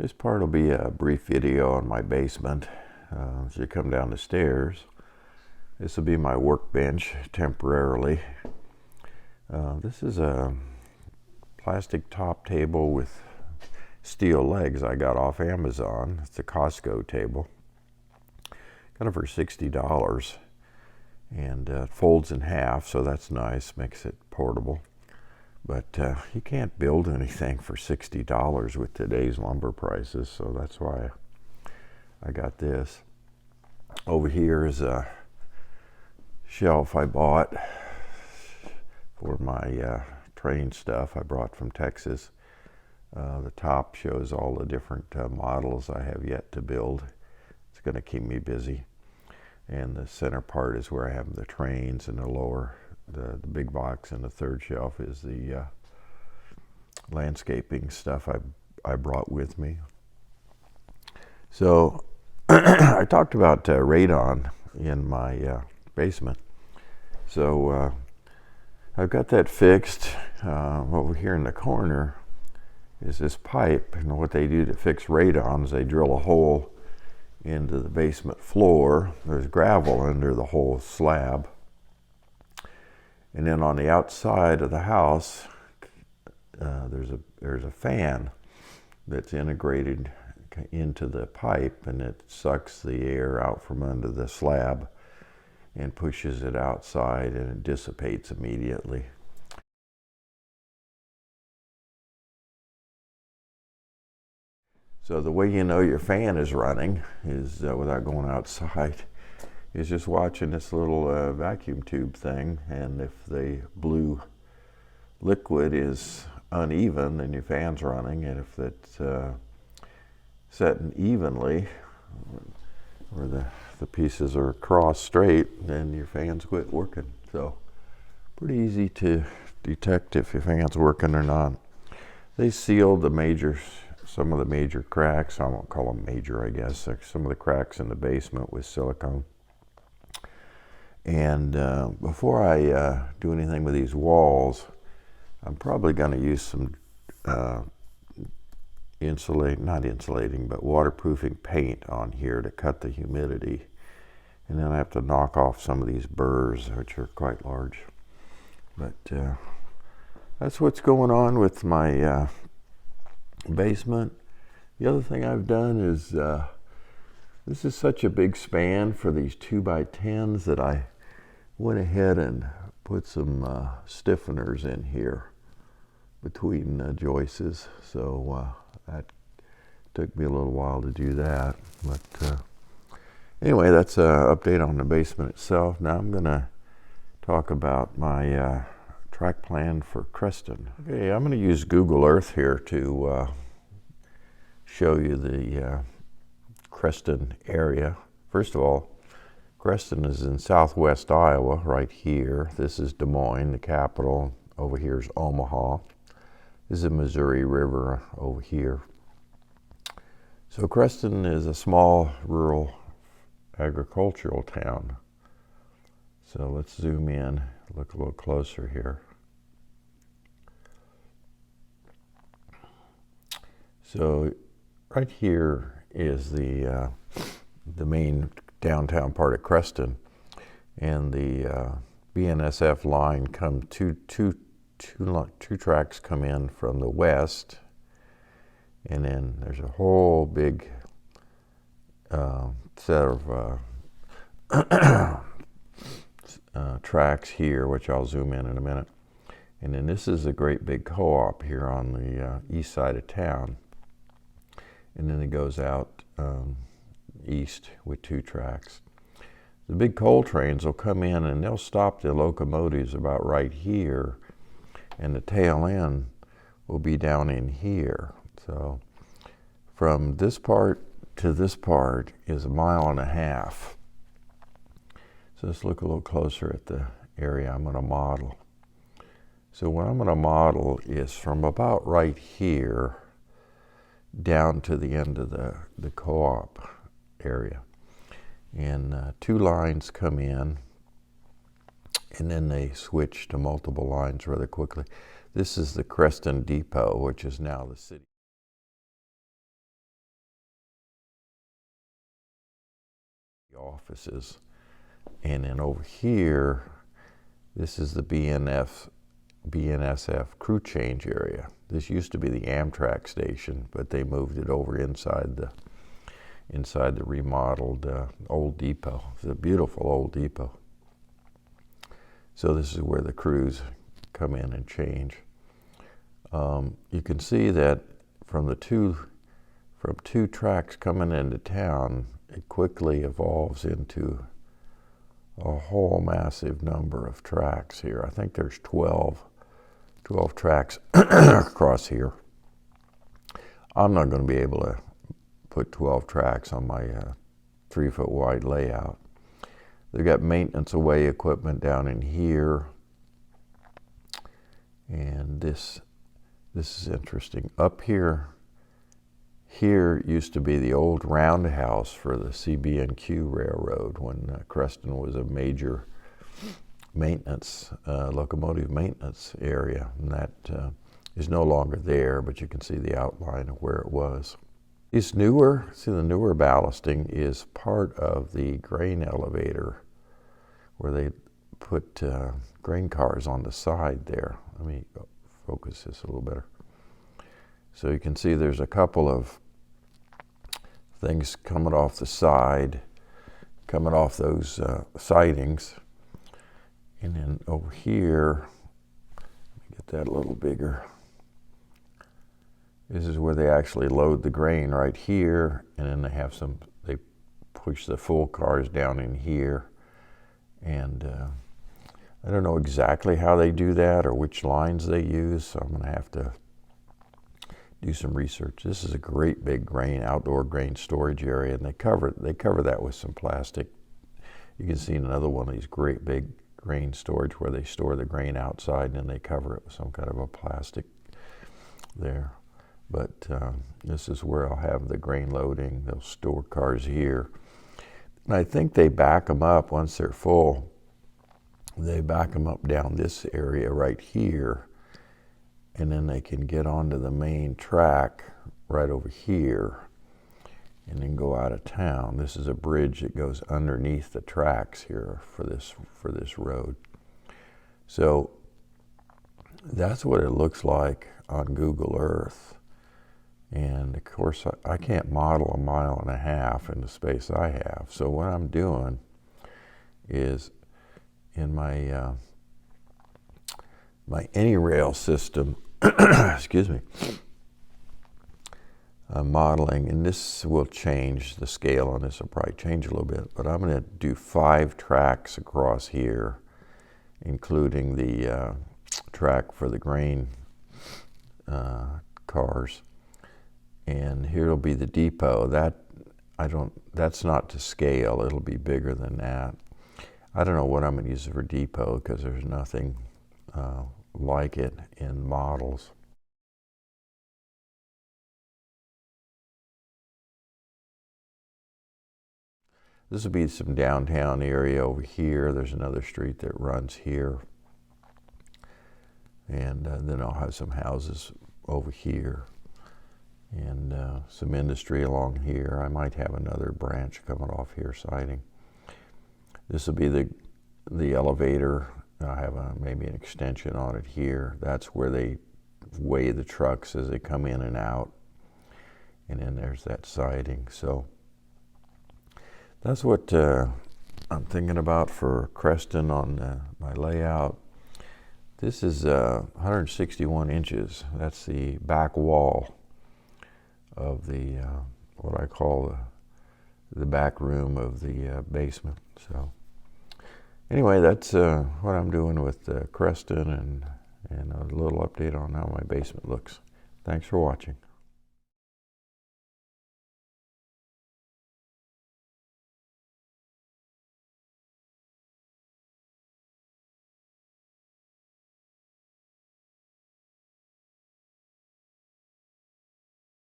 This part will be a brief video on my basement. As you come down the stairs, this will be my workbench temporarily. This is a plastic top table with steel legs I got off Amazon. It's a Costco table. Got it for $60, and it folds in half, so that's nice, makes it portable. But you can't build anything for $60 with today's lumber prices, so that's why I got this. Over here is a shelf I bought for my train stuff I brought from Texas. The top shows all the different models I have yet to build. It's going to keep me busy. And the center part is where I have the trains, and the lower, the big box in the third shelf is the landscaping stuff I brought with me. So I talked about radon in my basement. So I've got that fixed. Over here in the corner is this pipe, and what they do to fix radon is they drill a hole into the basement floor. There's gravel under the whole slab, and then on the outside of the house there's a fan that's integrated into the pipe, and it sucks the air out from under the slab and pushes it outside, and it dissipates immediately. So the way you know your fan is running is, without going outside, is just watching this little vacuum tube thing, and if the blue liquid is uneven, then your fan's running, and if it's setting evenly, or the pieces are crossed straight, then your fan's quit working. So pretty easy to detect if your fan's working or not. They sealed some of the major cracks. I won't call them major, I guess. Some of the cracks in the basement with silicone. And before I do anything with these walls, I'm probably going to use some not insulating, but waterproofing paint on here to cut the humidity. And then I have to knock off some of these burrs, which are quite large. But that's what's going on with my basement. The other thing I've done is, this is such a big span for these 2x10s that I went ahead and put some stiffeners in here between joists. So that took me a little while to do that. But anyway, that's an update on the basement itself. Now I'm going to talk about my track plan for Creston. Okay, I'm going to use Google Earth here to show you the Creston area. First of all, Creston is in southwest Iowa, right here. This is Des Moines, the capital. Over here is Omaha. This is the Missouri River over here. So Creston is a small rural agricultural town. So let's zoom in, look a little closer here. So right here is the main downtown part of Creston, and the BNSF line come two tracks come in from the west, and then there's a whole big set of tracks here, which I'll zoom in a minute. And then this is a great big co-op here on the east side of town. And then it goes out east with 2 tracks. The big coal trains will come in, and they'll stop the locomotives about right here, and the tail end will be down in here. So from this part to this part is 1.5 miles. So let's look a little closer at the area I'm going to model. So what I'm going to model is from about right here down to the end of the co-op area. And 2 lines come in, and then they switch to multiple lines rather quickly. This is the Creston Depot, which is now the city. offices. And then over here, this is the BNSF crew change area. This used to be the Amtrak station, but they moved it over inside the remodeled old depot. It's a beautiful old depot. So this is where the crews come in and change. You can see that from two tracks coming into town, it quickly evolves into a whole massive number of tracks here. I think there's 12 tracks across here. I'm not going to be able to put 12 tracks on my 3-foot wide layout. They've got maintenance away equipment down in here. And this is interesting. Up here used to be the old roundhouse for the CB&Q Railroad when Creston was a major maintenance, locomotive maintenance area. And that is no longer there, but you can see the outline of where it was. The newer ballasting is part of the grain elevator where they put grain cars on the side there. Let me focus this a little better. So you can see there's a couple of things coming off the side, coming off those sidings. And then over here, let me get that a little bigger. This is where they actually load the grain right here, and then they push the full cars down in here. And I don't know exactly how they do that or which lines they use, so I'm going to have to do some research. This is a great big outdoor grain storage area, and they cover that with some plastic. You can see another one of these great big grain storage where they store the grain outside, and then they cover it with some kind of a plastic there. But this is where I'll have the grain loading. They'll store cars here. And I think they back them up once they're full. They back them up down this area right here. And then they can get onto the main track right over here and then go out of town. This is a bridge that goes underneath the tracks here for this road. So that's what it looks like on Google Earth. And of course, I can't model 1.5 miles in the space I have. So what I'm doing is in my my AnyRail system, excuse me, I'm modeling, and this will change, the scale on this will probably change a little bit, but I'm going to do 5 tracks across here, including the track for the grain cars. And here will be the depot. That's not to scale. It'll be bigger than that. I don't know what I'm going to use for depot because there's nothing like it in models. This will be some downtown area over here. There's another street that runs here. And then I'll have some houses over here. And some industry along here. I might have another branch coming off here siding. This will be the elevator. I have maybe an extension on it here. That's where they weigh the trucks as they come in and out. And then there's that siding. So that's what I'm thinking about for Creston on my layout. This is 161 inches. That's the back wall of the what I call the back room of the basement. So anyway, that's what I'm doing with Creston and a little update on how my basement looks. Thanks for watching.